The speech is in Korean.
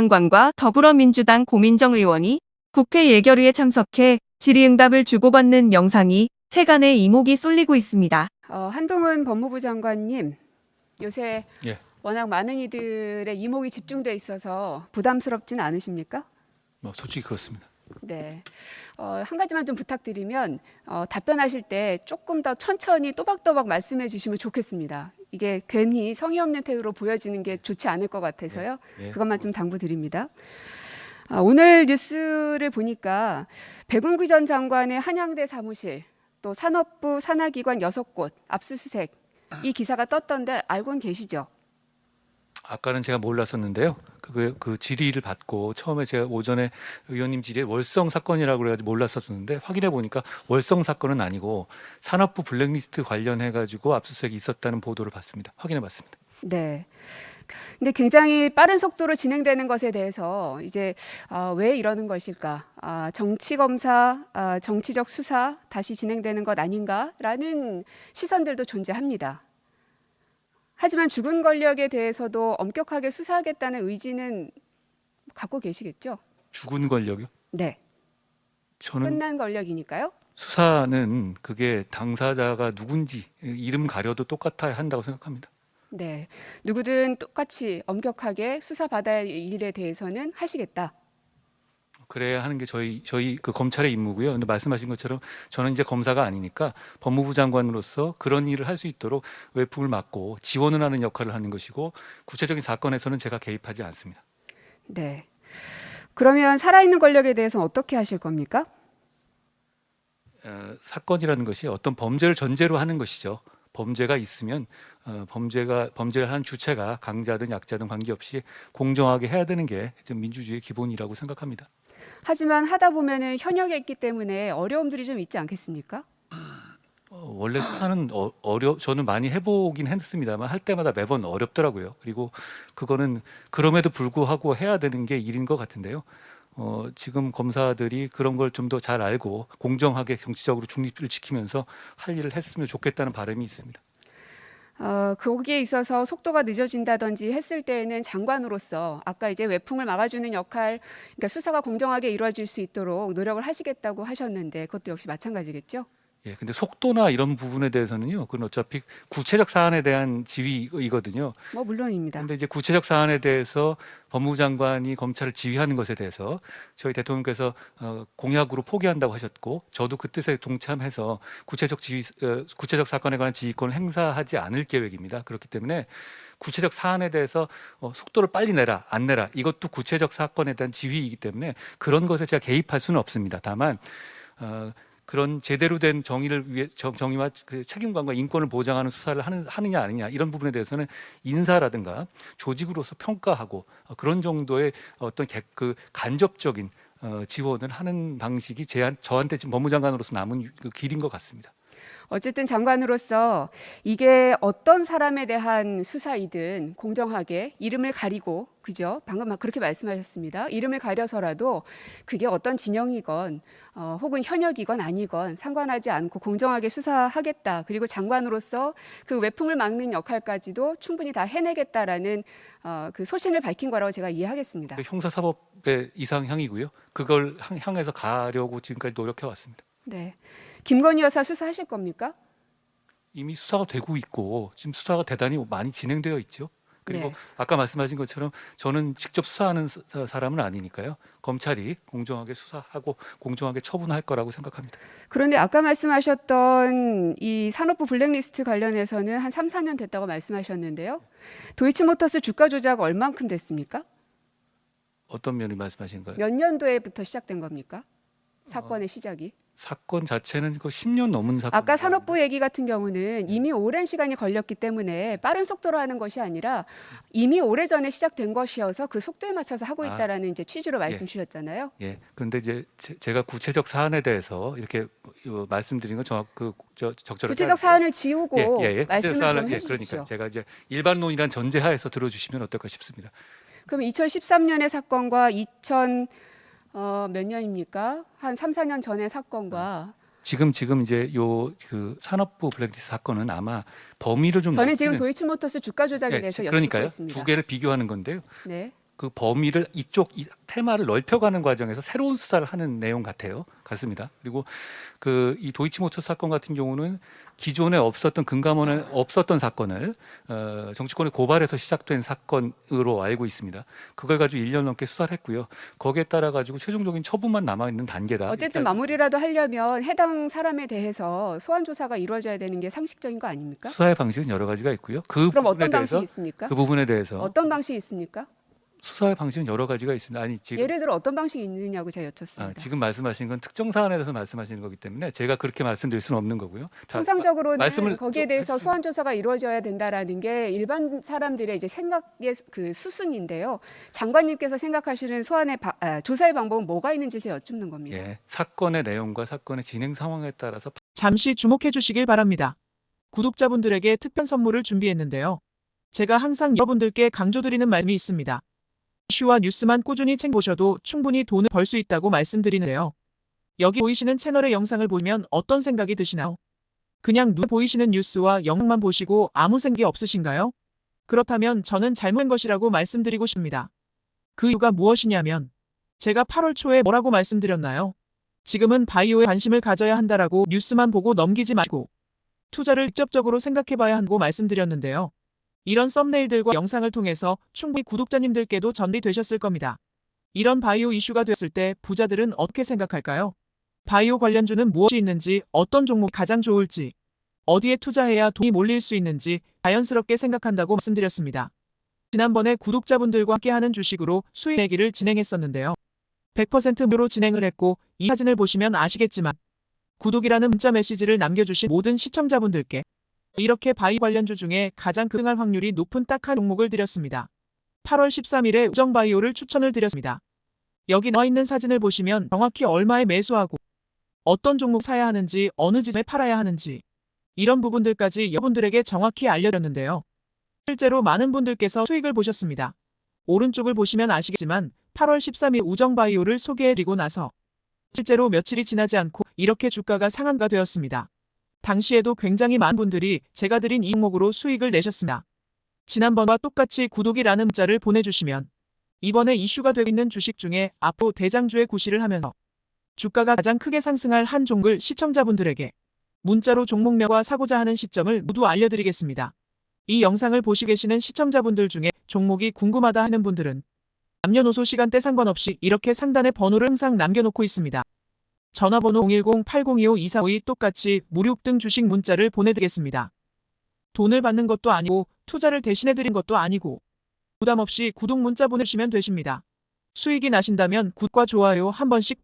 장관과 더불어민주당 고민정 의원이 국회 예결위에 참석해 질의응답을 주고받는 영상이 세간에 이목이 쏠리고 있습니다. 한동훈 법무부 장관님, 요새 예. 워낙 많은 이들의 이목이 집중돼 있어서 부담스럽진 않으십니까? 솔직히 그렇습니다. 네. 한 가지만 좀 부탁드리면 답변하실 때 조금 더 천천히 또박또박 말씀해 주시면 좋겠습니다. 이게 괜히 성의 없는 태도로 보여지는 게 좋지 않을 것 같아서요. 예. 그것만 좀 당부드립니다. 오늘 뉴스를 보니까 백운기 전 장관의 한양대 사무실, 또 산업부 산하기관 6곳 압수수색, 이 기사가 떴던데 알고는 계시죠? 아까는 제가 몰랐었는데요. 그 질의를 받고 처음에 제가 오전에 의원님 질의에 월성 사건이라고 그래가지고 몰랐었는데 확인해 보니까 월성 사건은 아니고 산업부 블랙리스트 관련해 가지고 압수수색이 있었다는 보도를 봤습니다. 확인해 봤습니다. 네. 근데 굉장히 빠른 속도로 진행되는 것에 대해서 이제 왜 이러는 것일까? 정치 검사, 정치적 수사 다시 진행되는 것 아닌가라는 시선들도 존재합니다. 하지만 죽은 권력에 대해서도 엄격하게 수사하겠다는 의지는 갖고 계시겠죠? 죽은 권력이요? 네. 저는 끝난 권력이니까요. 수사는 그게 당사자가 누군지 이름 가려도 똑같아야 한다고 생각합니다. 네. 누구든 똑같이 엄격하게 수사받아야 할 일에 대해서는 하시겠다. 그래야 하는 게 저희 그 검찰의 임무고요. 근데 말씀하신 것처럼 저는 이제 검사가 아니니까 법무부 장관으로서 그런 일을 할 수 있도록 외풍을 막고 지원을 하는 역할을 하는 것이고 구체적인 사건에서는 제가 개입하지 않습니다. 네. 그러면 살아있는 권력에 대해서는 어떻게 하실 겁니까? 사건이라는 것이 어떤 범죄를 전제로 하는 것이죠. 범죄가 있으면 범죄를 한 주체가 강자든 약자든 관계없이 공정하게 해야 되는 게 민주주의의 기본이라고 생각합니다. 하지만 하다 보면은 현역에 있기 때문에 어려움들이 좀 있지 않겠습니까? 원래 수사는 저는 많이 해보긴 했습니다만 할 때마다 매번 어렵더라고요. 그리고 그거는 그럼에도 불구하고 해야 되는 게 일인 것 같은데요. 지금 검사들이 그런 걸 좀 더 잘 알고 공정하게 정치적으로 중립을 지키면서 할 일을 했으면 좋겠다는 바람이 있습니다. 거기에 있어서 속도가 늦어진다든지 했을 때에는 장관으로서 아까 이제 외풍을 막아주는 역할, 그러니까 수사가 공정하게 이루어질 수 있도록 노력을 하시겠다고 하셨는데 그것도 역시 마찬가지겠죠? 예, 근데 속도나 이런 부분에 대해서는요, 그건 어차피 구체적 사안에 대한 지휘이거든요. 물론입니다. 그런데 이제 구체적 사안에 대해서 법무부 장관이 검찰을 지휘하는 것에 대해서 저희 대통령께서 공약으로 포기한다고 하셨고, 저도 그 뜻에 동참해서 구체적 사건에 관한 지휘권을 행사하지 않을 계획입니다. 그렇기 때문에 구체적 사안에 대해서 속도를 빨리 내라, 안 내라, 이것도 구체적 사건에 대한 지휘이기 때문에 그런 것에 제가 개입할 수는 없습니다. 다만 그런 제대로 된 정의와 그 책임감과 인권을 보장하는 수사를 하느냐 아니냐 이런 부분에 대해서는 인사라든가 조직으로서 평가하고 그런 정도의 어떤 그 간접적인 지원을 하는 방식이 저한테 지금 법무장관으로서 남은 그 길인 것 같습니다. 어쨌든 장관으로서 이게 어떤 사람에 대한 수사이든 공정하게 이름을 가리고, 그죠? 방금 막 그렇게 말씀하셨습니다. 이름을 가려서라도 그게 어떤 진영이건 혹은 현역이건 아니건 상관하지 않고 공정하게 수사하겠다. 그리고 장관으로서 그 외풍을 막는 역할까지도 충분히 다 해내겠다라는 그 소신을 밝힌 거라고 제가 이해하겠습니다. 형사사법의 이상향이고요. 그걸 향해서 가려고 지금까지 노력해 왔습니다. 네. 김건희 여사 수사하실 겁니까? 이미 수사가 되고 있고 지금 수사가 대단히 많이 진행되어 있죠. 그리고 네. 아까 말씀하신 것처럼 저는 직접 수사하는 사람은 아니니까요. 검찰이 공정하게 수사하고 공정하게 처분할 거라고 생각합니다. 그런데 아까 말씀하셨던 이 산업부 블랙리스트 관련해서는 한 3, 4년 됐다고 말씀하셨는데요. 도이치모터스 주가 조작 얼만큼 됐습니까? 어떤 면을 말씀하신 거예요? 몇 년도에부터 시작된 겁니까? 사건의 시작이? 사건 자체는 그 10년 넘은 사건. 아까 산업부 얘기 같은 경우는 이미 오랜 시간이 걸렸기 때문에 빠른 속도로 하는 것이 아니라 이미 오래전에 시작된 것이어서 그 속도에 맞춰서 하고 있다라는 이제 취지로 말씀 주셨잖아요. 예. 그런데 이제 제가 구체적 사안에 대해서 이렇게 말씀드린 건 적절하게 구체적 사안을 지우고 말씀을 좀 그러니까 해주십시오. 제가 이제 일반론이란 전제하에서 들어주시면 어떨까 싶습니다. 그럼 2013년의 사건과 몇 년입니까? 한 3, 4년 전의 사건과 지금 이제 그 산업부 블랙리스트 사건은 아마 범위를 좀 저는 지금 도이치모터스 주가 조작에 대해서 여쭙고 그러니까요. 있습니다. 두 개를 비교하는 건데요. 네. 그 범위를 이쪽 이 테마를 넓혀가는 과정에서 새로운 수사를 하는 내용 같습니다. 그리고 그 이 도이치모터 사건 같은 경우는 기존에 없었던 금감원에 없었던 사건을 정치권의 고발에서 시작된 사건으로 알고 있습니다. 그걸 가지고 1년 넘게 수사를 했고요. 거기에 따라 가지고 최종적인 처분만 남아 있는 단계다. 어쨌든 마무리라도 하려면 해당 사람에 대해서 소환 조사가 이루어져야 되는 게 상식적인 거 아닙니까? 수사의 방식은 여러 가지가 있고요. 그 그럼 부분에 어떤 대해서 방식이 있습니까? 그 부분에 대해서 어떤 방식이 있습니까? 수사의 방식은 여러 가지가 있습니다. 아니 지금 예를 들어 어떤 방식이 있느냐고 제가 여쭙습니다. 지금 말씀하신 건 특정 사안에 대해서 말씀하시는 거기 때문에 제가 그렇게 말씀드릴 수는 없는 거고요. 자, 통상적으로는 말씀을 거기에 좀 대해서 해주시면- 소환 조사가 이루어져야 된다라는 게 일반 사람들의 이제 생각의 그 수순인데요. 장관님께서 생각하시는 조사의 방법은 뭐가 있는지 제가 여쭙는 겁니다. 예, 사건의 내용과 사건의 진행 상황에 따라서 잠시 주목해 주시길 바랍니다. 구독자분들에게 특별 선물을 준비했는데요. 제가 항상 여러분들께 강조드리는 말씀이 있습니다. 이슈와 뉴스만 꾸준히 챙겨보셔도 충분히 돈을 벌 수 있다고 말씀드리는데요. 여기 보이시는 채널의 영상을 보면 어떤 생각이 드시나요? 그냥 눈에 보이시는 뉴스와 영상만 보시고 아무 생각이 없으신가요? 그렇다면 저는 잘못된 것이라고 말씀드리고 싶습니다. 그 이유가 무엇이냐면 제가 8월 초에 뭐라고 말씀드렸나요? 지금은 바이오에 관심을 가져야 한다라고 뉴스만 보고 넘기지 마시고 투자를 직접적으로 생각해봐야 한다고 말씀드렸는데요. 이런 썸네일들과 영상을 통해서 충분히 구독자님들께도 전달이 되셨을 겁니다. 이런 바이오 이슈가 됐을 때 부자들은 어떻게 생각할까요? 바이오 관련주는 무엇이 있는지, 어떤 종목이 가장 좋을지, 어디에 투자해야 돈이 몰릴 수 있는지 자연스럽게 생각한다고 말씀드렸습니다. 지난번에 구독자분들과 함께하는 주식으로 수익 내기를 진행했었는데요. 100% 무료로 진행을 했고 이 사진을 보시면 아시겠지만 구독이라는 문자 메시지를 남겨주신 모든 시청자분들께 이렇게 바이오 관련주 중에 가장 급등할 확률이 높은 딱 한 종목을 드렸습니다. 8월 13일에 우정바이오를 추천을 드렸습니다. 여기 나와 있는 사진을 보시면 정확히 얼마에 매수하고 어떤 종목 사야 하는지 어느 지점에 팔아야 하는지 이런 부분들까지 여러분들에게 정확히 알려드렸는데요. 실제로 많은 분들께서 수익을 보셨습니다. 오른쪽을 보시면 아시겠지만 8월 13일 우정바이오를 소개해드리고 나서 실제로 며칠이 지나지 않고 이렇게 주가가 상한가 되었습니다. 당시에도 굉장히 많은 분들이 제가 드린 이 종목으로 수익을 내셨습니다. 지난번과 똑같이 구독이라는 문자를 보내주시면 이번에 이슈가 되고 있는 주식 중에 앞으로 대장주의 구실을 하면서 주가가 가장 크게 상승할 한 종목을 시청자분들에게 문자로 종목명과 사고자 하는 시점을 모두 알려드리겠습니다. 이 영상을 보시고 계시는 시청자분들 중에 종목이 궁금하다 하는 분들은 남녀노소 시간대 상관없이 이렇게 상단에 번호를 항상 남겨놓고 있습니다. 전화번호 010-8025-2452 똑같이 무료 등 주식 문자를 보내드리겠습니다. 돈을 받는 것도 아니고 투자를 대신해드린 것도 아니고 부담 없이 구독 문자 보내주시면 되십니다. 수익이 나신다면 구독과 좋아요 한 번씩